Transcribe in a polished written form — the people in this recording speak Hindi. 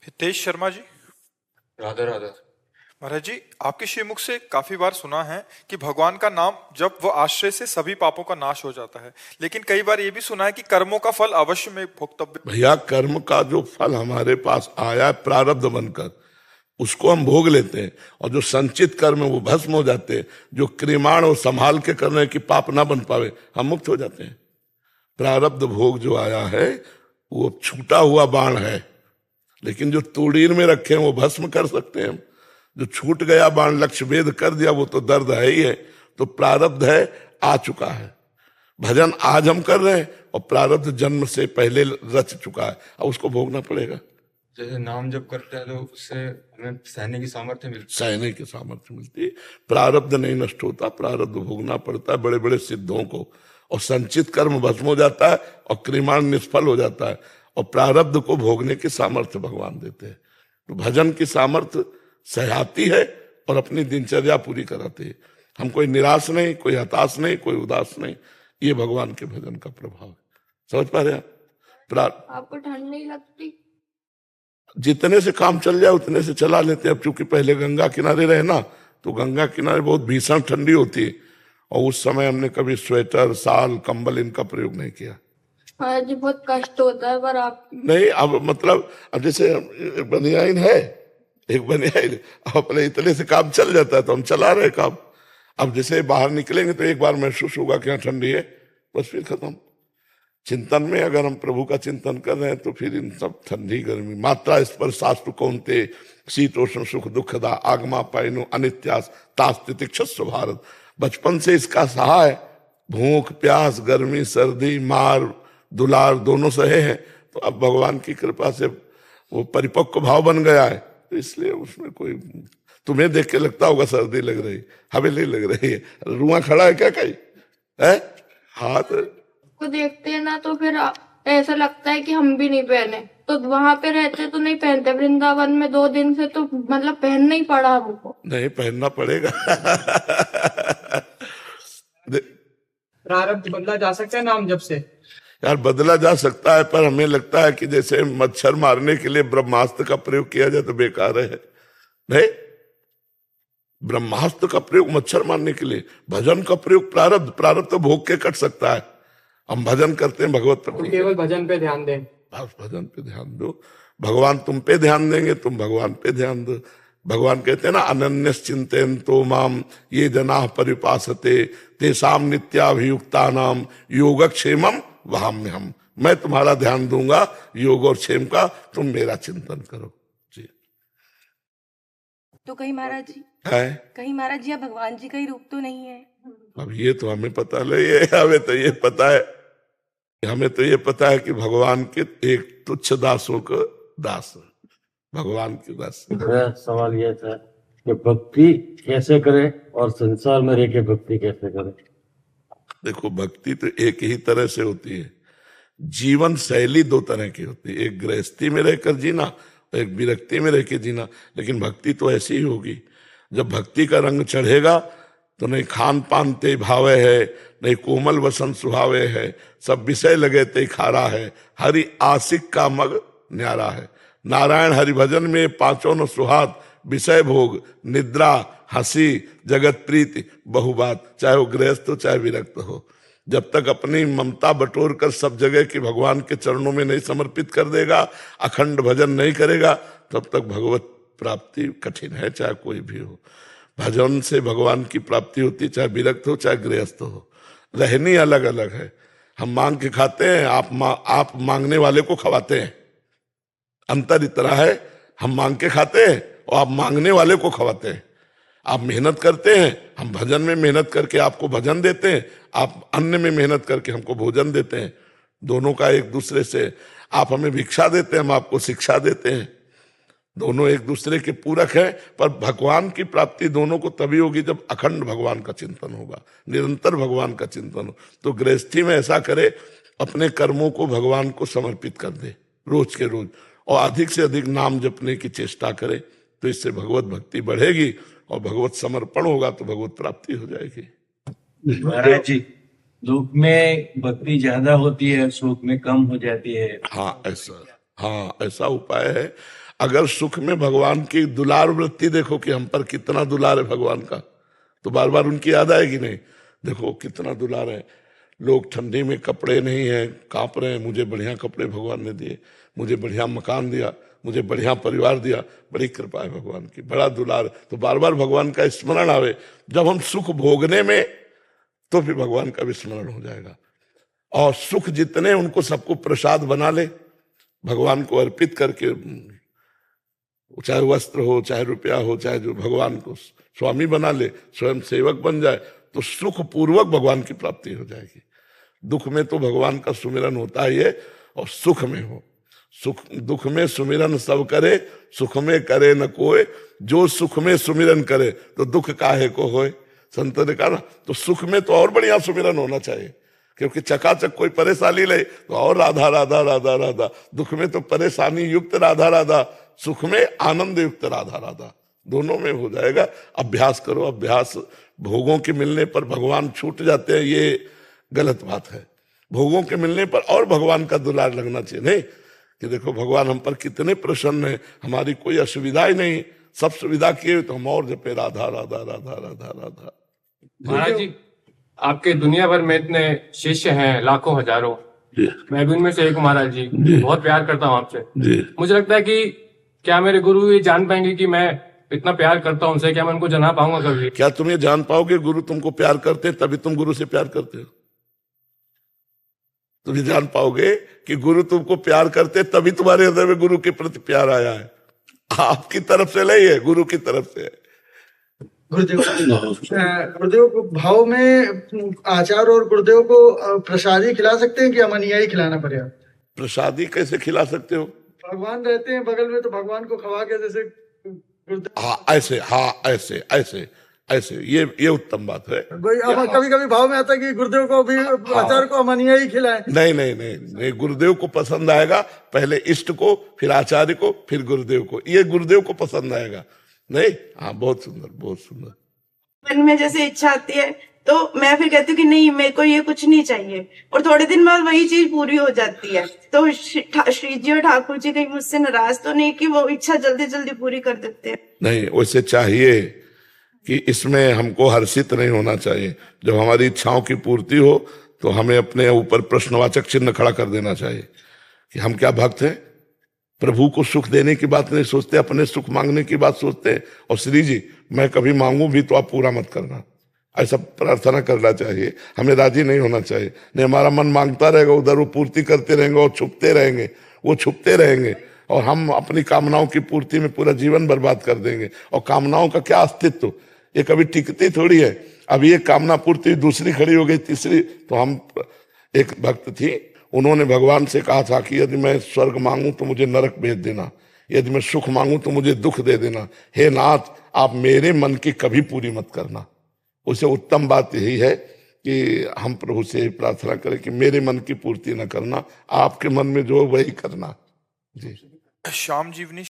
हितेश शर्मा जी। राधा राधा। महाराज जी, आपके श्रीमुख से काफी बार सुना है कि भगवान का नाम जब वो आश्रय से सभी पापों का नाश हो जाता है, लेकिन कई बार ये भी सुना है कि कर्मों का फल अवश्य में भोक्तव्य। भैया, कर्म का जो फल हमारे पास आया है प्रारब्ध बनकर, उसको हम भोग लेते हैं, और जो संचित कर्म है वो भस्म हो जाते हैं। जो क्रिमाण और संभाल के करने की पाप ना बन पावे, हम मुक्त हो जाते हैं। प्रारब्ध भोग जो आया है वो छूटा हुआ बाण है, लेकिन जो तूड़ीर में रखे हैं वो भस्म कर सकते हैं हम। जो छूट गया बाण लक्ष्य भेद कर दिया वो तो दर्द है ही है। तो प्रारब्ध है, आ चुका है। भजन आज हम कर रहे हैं और प्रारब्ध जन्म से पहले रच चुका है, अब उसको भोगना पड़ेगा। जैसे नाम जब करते हैं तो उससे हमें सहने की सामर्थ्य मिलती है। सहने की सामर्थ्य मिलती है। प्रारब्ध नहीं नष्ट होता, प्रारब्ध भोगना पड़ता है बड़े बड़े सिद्धों को, और संचित कर्म भस्म हो जाता है और क्रिमाण निष्फल हो जाता है, और प्रारब्ध को भोगने की सामर्थ्य भगवान देते हैं। तो भजन की सामर्थ्य सहयाती है और अपनी दिनचर्या पूरी कराती है। हम कोई निराश नहीं, कोई हताश नहीं, कोई उदास नहीं। ये भगवान के भजन का प्रभाव है। समझ पा रहे आप? आपको ठंड नहीं लगती? जितने से काम चल जाए उतने से चला लेते हैं। अब चूंकि पहले गंगा किनारे रहे ना, तो गंगा किनारे बहुत भीषण ठंडी होती है, और उस समय हमने कभी स्वेटर, साल, कंबल इनका प्रयोग नहीं किया। हाँ जी, बहुत कष्ट होता है, पर आप नहीं, अब मतलब अब जैसे बनियाइन है, एक बनियाइन, अब अपने इतने से काम चल जाता है तो हम चला रहे काम। अब जैसे बाहर निकलेंगे तो एक बार महसूस होगा कि हाँ ठंडी है, बस फिर खत्म। चिंतन में अगर हम प्रभु का चिंतन कर रहे हैं तो फिर इन सब ठंडी गर्मी मात्रा स्पर्श शास्त्र कौनते शीतोष्ण सुख दुखदा आगमा पाइनो अनित्यास तास्तितिक्षस्व भारत। बचपन से इसका सहा है, भूख प्यास गर्मी सर्दी मार दुलार दोनों सहे हैं। तो अब भगवान की कृपा से वो परिपक्व भाव बन गया है, तो इसलिए उसमें कोई, तुम्हें देख के लगता होगा सर्दी लग रही, हमें नहीं लग रही है। रुआ खड़ा है क्या कहीं है? हाथ को देखते हैं ना तो फिर ऐसा लगता है कि हम भी नहीं पहने। तो वहां पे रहते तो नहीं पहनते, वृंदावन में 2 दिन से तो मतलब पहनना ही पड़ा हमको। नहीं, पहनना पड़ेगा। प्रारब्ध बदला जा सकता है नाम जब से? यार, बदला जा सकता है, पर हमें लगता है कि जैसे मच्छर मारने के लिए ब्रह्मास्त्र का प्रयोग किया जाए तो बेकार है। नहीं, ब्रह्मास्त्र का प्रयोग मच्छर मारने के लिए, भजन का प्रयोग प्रारब्ध तो भोग के कट सकता है। हम भजन करते हैं भगवत प्रति, केवल भजन पे ध्यान दें। बस भजन पे ध्यान दो, भगवान तुम पे ध्यान देंगे, तुम भगवान पे ध्यान दो। भगवान कहते हैं ना, अनन्य चिंतन तो माम ये जना परिपासते तेसाम नित्याभियुक्ता नाम योगक्षेमम वहाम्य हम। मैं तुम्हारा ध्यान दूंगा योग और क्षेम का, तुम मेरा चिंतन करो जी। तो कहीं महाराज जी है, कहीं महाराज जी, भगवान जी का ही रूप तो नहीं है? अब ये तो हमें पता नहीं है। हमें तो ये पता है कि भगवान के एक तुच्छ दासों का दास है, भगवान के दास। मेरा सवाल यह था कि भक्ति कैसे करें और संसार में रह के भक्ति कैसे करें? देखो, भक्ति तो एक ही तरह से होती है। जीवन शैली 2 तरह की होती है, एक गृहस्थी में रहकर जीना, एक विरक्ति में रह के जीना। लेकिन भक्ति तो ऐसी ही होगी। जब भक्ति का रंग चढ़ेगा तो नहीं खान पान ते भावे है, नहीं कोमल वसन सुहावे है, सब विषय लगे ते खारा है, हरि आशिक का मग न्यारा है। नारायण हरि भजन में 5 न सुहात, विषय भोग निद्रा हंसी जगत प्रीति बहुबात। चाहे वो गृहस्थ हो चाहे विरक्त हो, जब तक अपनी ममता बटोर कर सब जगह की भगवान के चरणों में नहीं समर्पित कर देगा, अखंड भजन नहीं करेगा, तब तक भगवत प्राप्ति कठिन है, चाहे कोई भी हो। भजन से भगवान की प्राप्ति होती, चाहे विरक्त हो चाहे गृहस्थ हो। रहनी अलग अलग है। हम मांग के खाते हैं, आप मांगने वाले को खवाते हैं। अंतर इतना है, हम मांग के खाते हैं और आप मांगने वाले को खवाते हैं। आप मेहनत करते हैं, हम भजन में मेहनत करके आपको भजन देते हैं, आप अन्न में मेहनत करके हमको भोजन देते हैं। दोनों का एक दूसरे से, आप हमें भिक्षा देते हैं, हम आपको शिक्षा देते हैं। दोनों एक दूसरे के पूरक हैं, पर भगवान की प्राप्ति दोनों को तभी होगी जब अखंड भगवान का चिंतन होगा, निरंतर भगवान का चिंतन हो। तो गृहस्थी में ऐसा करे, अपने कर्मों को भगवान को समर्पित कर दे रोज के रोज, और अधिक से अधिक नाम जपने की चेष्टा करे। तो इससे भगवत भक्ति बढ़ेगी और भगवत समर्पण होगा तो भगवत प्राप्ति हो जाएगी। महाराज जी, दुख में भक्ति ज्यादा होती है, सुख में कम हो जाती है। हाँ, ऐसा उपाय है। अगर सुख में भगवान की दुलार वृत्ति देखो कि हम पर कितना दुलार है भगवान का, तो बार बार उनकी याद आएगी नहीं। देखो कितना दुलार है, लोग ठंडी में कपड़े नहीं है, कांप रहे हैं, मुझे बढ़िया कपड़े भगवान ने दिए, मुझे बढ़िया मकान दिया, मुझे बढ़िया परिवार दिया, बड़ी कृपा है भगवान की, बड़ा दुलार। तो बार बार भगवान का स्मरण आवे। जब हम सुख भोगने में, तो फिर भगवान का भी स्मरण हो जाएगा। और सुख जितने उनको सबको प्रसाद बना ले, भगवान को अर्पित करके, चाहे वस्त्र हो, चाहे रुपया हो, चाहे जो, भगवान को स्वामी बना ले, स्वयं सेवक बन जाए, तो सुख पूर्वक भगवान की प्राप्ति हो जाएगी। दुख में तो भगवान का सुमिरन होता ही है, और सुख में हो, सुख दुख में सुमिरन सब करे, सुख में करे न कोई, जो सुख में सुमिरन करे तो दुख काहे को होए। संतों ने कहा ना, तो सुख में तो और बढ़िया सुमिरन होना चाहिए, क्योंकि चकाचक कोई परेशानी ले तो और राधा राधा राधा राधा, दुख में तो परेशानी युक्त राधा राधा, सुख में आनंद युक्त राधा राधा, दोनों में हो जाएगा। अभ्यास करो, अभ्यास। भोगों के मिलने पर भगवान छूट जाते हैं, ये गलत बात है। भोगों के मिलने पर और भगवान का दुलार लगना चाहिए, नहीं कि देखो भगवान हम पर कितने प्रसन्न है, हमारी कोई असुविधा ही नहीं, सब सुविधा किए तो हम और जपे राधा राधा राधा राधा राधा। महाराज जी, आपके दुनिया भर में इतने शिष्य हैं, लाखों हजारों, मैं भी उनमें से एक हूं महाराज जी, बहुत प्यार करता हूं आपसे। मुझे लगता है कि क्या मेरे गुरु ये जान पाएंगे कि मैं इतना प्यार करता हूं उनसे, क्या मैं उनको जना पाऊंगा कभी? क्या तुम ये जान पाओगे गुरु तुमको प्यार करते हैं, तभी तुम गुरु से प्यार करते हो? तुम ये जान पाओगे कि गुरु तुमको प्यार करते हैं, तभी तुम्हारे हृदय में गुरु के प्रति प्यार आया है। आपकी तरफ से नहीं है, गुरु की तरफ से है। गुरुदेव को भाव में आचार्य और गुरुदेव को प्रसादी खिला सकते हैं कि अमनिया ही खिलाना पड़ेगा? प्रसादी कैसे खिला सकते हो? भगवान रहते हैं बगल में, तो भगवान को खवा के जैसे गुरुदेव। हाँ ऐसे, हाँ ऐसे ऐसे ऐसे, ये उत्तम बात है। कभी कभी भाव में आता है कि गुरुदेव को भी आचार्य को अमनिया ही खिलाएं। नहीं नहीं नहीं नहीं, गुरुदेव को पसंद आएगा, पहले इष्ट को, फिर आचार्य को, फिर गुरुदेव को, ये गुरुदेव को पसंद आएगा। नहीं, हाँ बहुत सुंदर, बहुत सुंदर। मन में जैसे इच्छा आती है तो मैं फिर कहती हूँ कि नहीं, मेरे को ये कुछ नहीं चाहिए, और थोड़े दिन बाद वही चीज पूरी हो जाती है। तो श्री जी और ठाकुर जी कहीं मुझसे नाराज तो नहीं कि वो इच्छा जल्दी जल्दी पूरी कर देते हैं? नहीं, वैसे चाहिए कि इसमें हमको हर्षित नहीं होना चाहिए। जब हमारी इच्छाओं की पूर्ति हो तो हमें अपने ऊपर प्रश्नवाचक चिन्ह खड़ा कर देना चाहिए कि हम क्या भक्त हैं? प्रभु को सुख देने की बात नहीं सोचते, अपने सुख मांगने की बात सोचते हैं। और श्री जी, मैं कभी मांगू भी तो आप पूरा मत करना, ऐसा प्रार्थना करना चाहिए। हमें राजी नहीं होना चाहिए। नहीं, हमारा मन मांगता रहेगा, उधर वो पूर्ति करते रहेंगे और छुपते रहेंगे, वो छुपते रहेंगे, और हम अपनी कामनाओं की पूर्ति में पूरा जीवन बर्बाद कर देंगे। और कामनाओं का क्या अस्तित्व, ये कभी टिकती थोड़ी है। अभी एक कामना पूर्ति, दूसरी खड़ी हो गई, तीसरी। तो हम, एक भक्त थी, उन्होंने भगवान से कहा था कि यदि मैं स्वर्ग मांगू तो मुझे नरक भेज देना, यदि मैं सुख मांगू तो मुझे दुख दे देना। हे नाथ, आप मेरे मन की कभी पूरी मत करना। उसे उत्तम बात यही है कि हम प्रभु से प्रार्थना करें कि मेरे मन की पूर्ति न करना, आपके मन में जो वही करना। जी। श्याम जीवनी